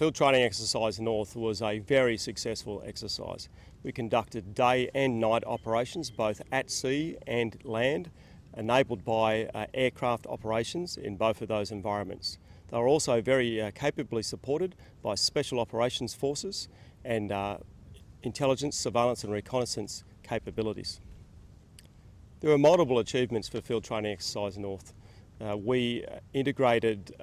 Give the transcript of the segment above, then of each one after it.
Field Training Exercise North was a very successful exercise. We conducted day and night operations both at sea and land, enabled by aircraft operations in both of those environments. They were also very capably supported by Special Operations Forces and intelligence, surveillance and reconnaissance capabilities. There were multiple achievements for Field Training Exercise North. We integrated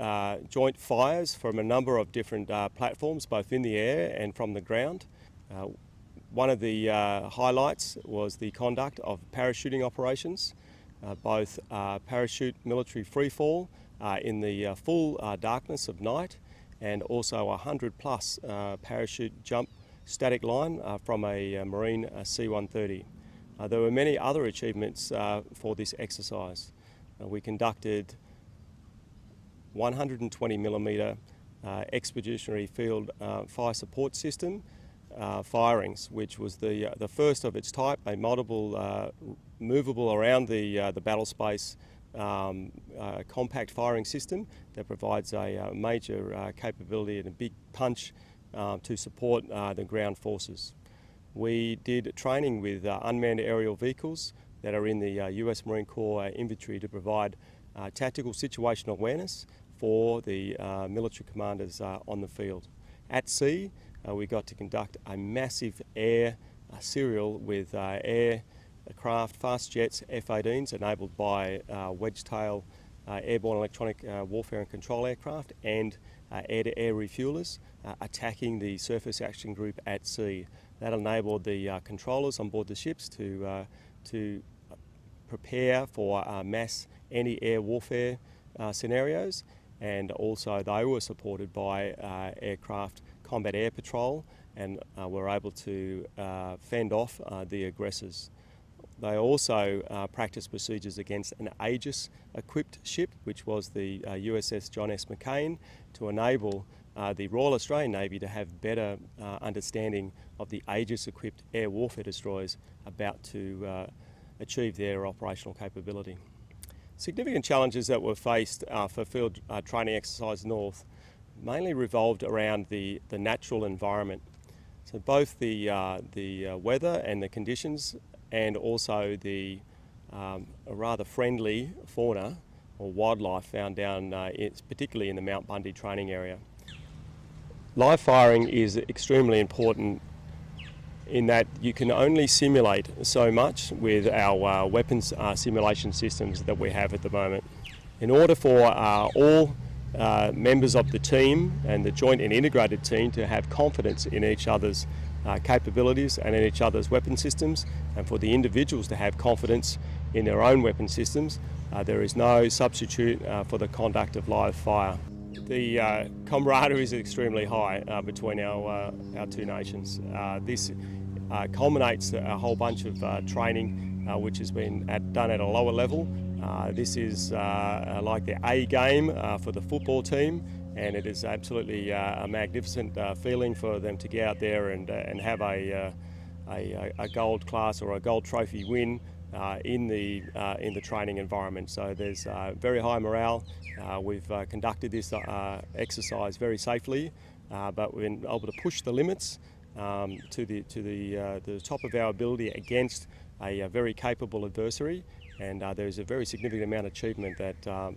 joint fires from a number of different platforms, both in the air and from the ground. One of the highlights was the conduct of parachuting operations, both parachute military freefall in the full darkness of night, and also a 100+ parachute jump static line from a Marine C-130. There were many other achievements for this exercise. We conducted 120mm expeditionary field fire support system firings, which was the first of its type, a multiple movable around the battle space compact firing system that provides a major capability and a big punch to support the ground forces. We did training with unmanned aerial vehicles that are in the US Marine Corps inventory to provide tactical situational awareness for the military commanders on the field. At sea, we got to conduct a massive air serial with aircraft, fast jets, F-18s enabled by wedge-tail airborne electronic warfare and control aircraft and air-to-air refuelers attacking the surface action group at sea. That enabled the controllers on board the ships to prepare for mass anti-air warfare scenarios, and also they were supported by aircraft combat air patrol and were able to fend off the aggressors. They also practiced procedures against an Aegis-equipped ship, which was the USS John S. McCain, to enable the Royal Australian Navy to have better understanding of the Aegis-equipped air warfare destroyers about to achieve their operational capability. Significant challenges that were faced for Field Training Exercise North mainly revolved around the natural environment. So both the weather and the conditions, and also the rather friendly fauna or wildlife found down, particularly in the Mount Bundy training area. Live firing is extremely important in that you can only simulate so much with our weapons simulation systems that we have at the moment. In order for all members of the team and the joint and integrated team to have confidence in each other's capabilities and in each other's weapon systems, and for the individuals to have confidence in their own weapon systems, there is no substitute for the conduct of live fire. The camaraderie is extremely high between our two nations. This culminates a whole bunch of training which has been done at a lower level. This is like the A game for the football team, and it is absolutely a magnificent feeling for them to get out there and have a gold class or a gold trophy win in the training environment. So there's very high morale. We've conducted this exercise very safely, but we've been able to push the limits to the top of our ability against a very capable adversary, and there's a very significant amount of achievement that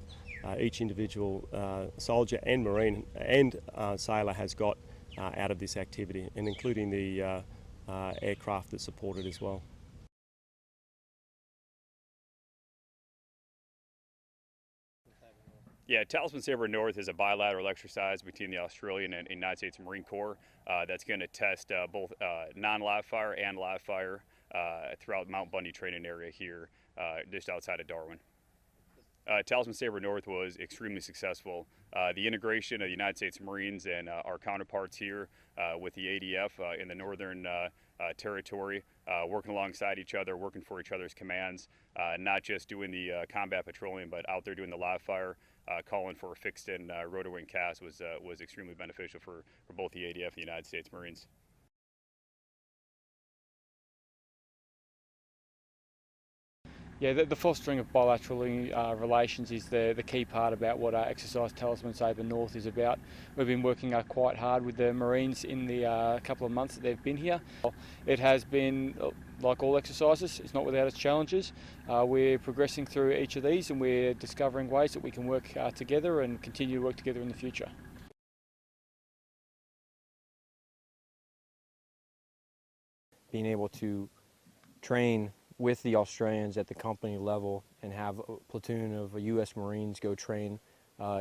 each individual soldier and Marine and sailor has got out of this activity, and including the aircraft that support it as well. Yeah, Talisman Saber North is a bilateral exercise between the Australian and United States Marine Corps that's going to test both non-live fire and live fire throughout Mount Bundy training area here just outside of Darwin. Talisman Saber North was extremely successful. The integration of the United States Marines and our counterparts here with the ADF in the Northern Territory, working alongside each other, working for each other's commands, not just doing the combat patrolling, but out there doing the live fire, calling for a fixed and rotor wing cast was extremely beneficial for both the ADF and the United States Marines. Yeah, the fostering of bilateral relations is the key part about what our exercise Talisman Saber North is about. We've been working quite hard with the Marines in the couple of months that they've been here. It has been, like all exercises, it's not without its challenges. We're progressing through each of these and we're discovering ways that we can work together and continue to work together in the future. Being able to train with the Australians at the company level and have a platoon of U.S. Marines go train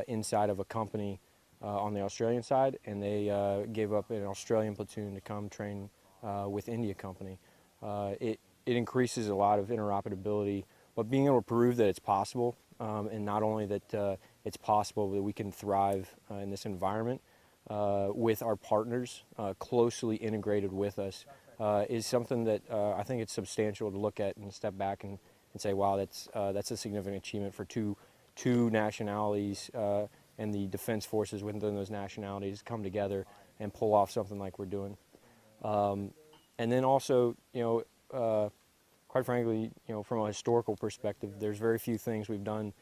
inside of a company on the Australian side, and they gave up an Australian platoon to come train with India company. It increases a lot of interoperability, but being able to prove that it's possible, and not only that it's possible, but we can thrive in this environment with our partners closely integrated with us, is something that I think it's substantial to look at and step back and say, wow, that's a significant achievement for two nationalities and the defense forces within those nationalities come together and pull off something like we're doing. And then also, quite frankly, from a historical perspective, there's very few things we've done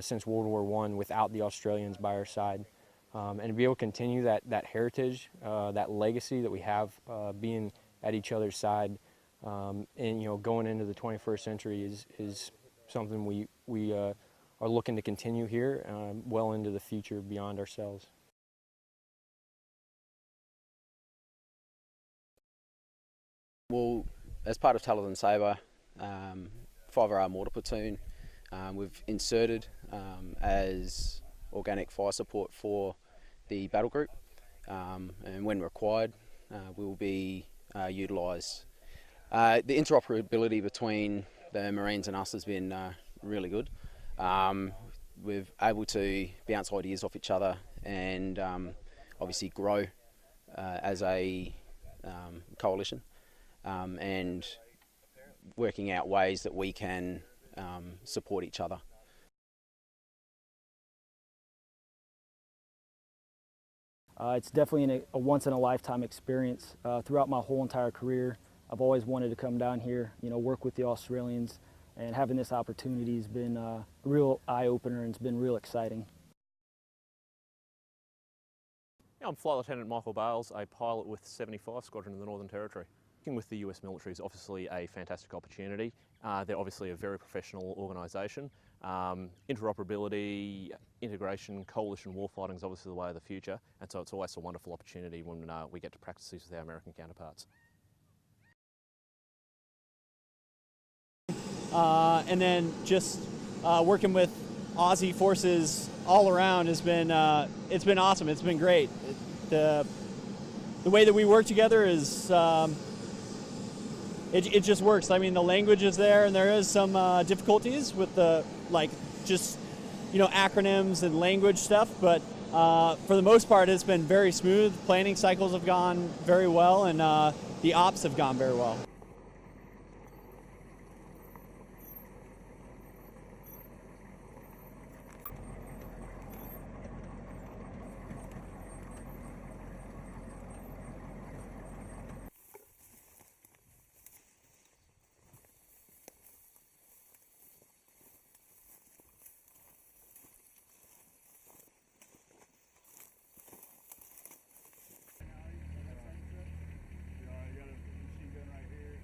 since World War I without the Australians by our side. And to be able to continue that heritage, that legacy that we have being at each other's side, and going into the 21st century is something we are looking to continue here well into the future beyond ourselves. Well, as part of Talisman Saber, 5RR Mortar Platoon, we've inserted as organic fire support for the battle group, and when required, we will be utilised. The interoperability between the Marines and us has been really good. We're able to bounce ideas off each other and obviously grow as a coalition, and working out ways that we can support each other. It's definitely a once-in-a-lifetime experience. Throughout my whole entire career, I've always wanted to come down here, work with the Australians, and having this opportunity has been a real eye-opener and it's been real exciting. I'm Flight Lieutenant Michael Bales, a pilot with 75 Squadron in the Northern Territory. Working with the US military is obviously a fantastic opportunity. They're obviously a very professional organisation. Interoperability, integration, coalition warfighting is obviously the way of the future, and so it's always a wonderful opportunity when we get to practice these with our American counterparts. And then just working with Aussie forces all around has been it's been awesome. It's been great. The way that we work together is it just works. I mean, the language is there, and there is some difficulties with the acronyms and language stuff, but for the most part, it's been very smooth. Planning cycles have gone very well, and the ops have gone very well. You got a machine gun right here.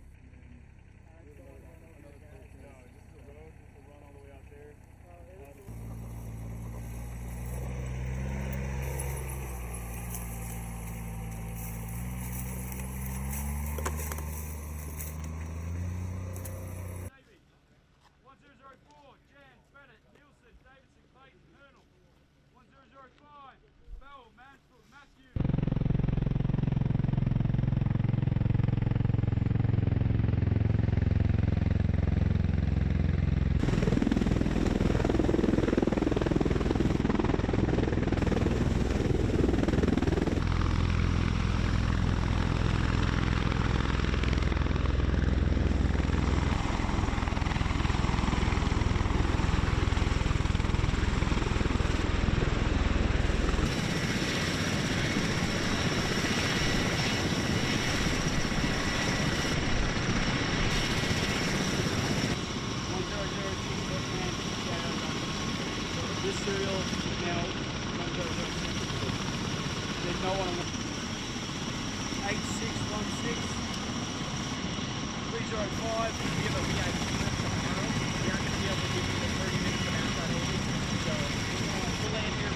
serials, you know, there's no one. 8616 305. We have a VIP unit tomorrow. We aren't going to be able to give you the 30 minutes of outside only. So we'll land here.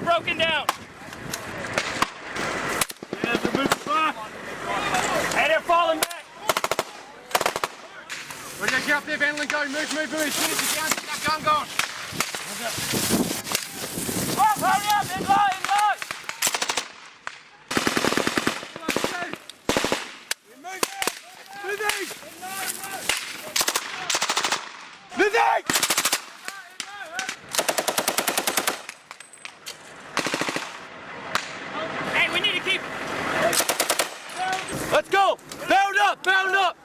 Broken down. Yeah, they're moving back. Hey, they're falling back. We're going to get up there, Van, go. Move. As soon as you can, get that gun going. Oh, hurry up, in line. Moving. Hey, we need to keep. Let's go. Bound up.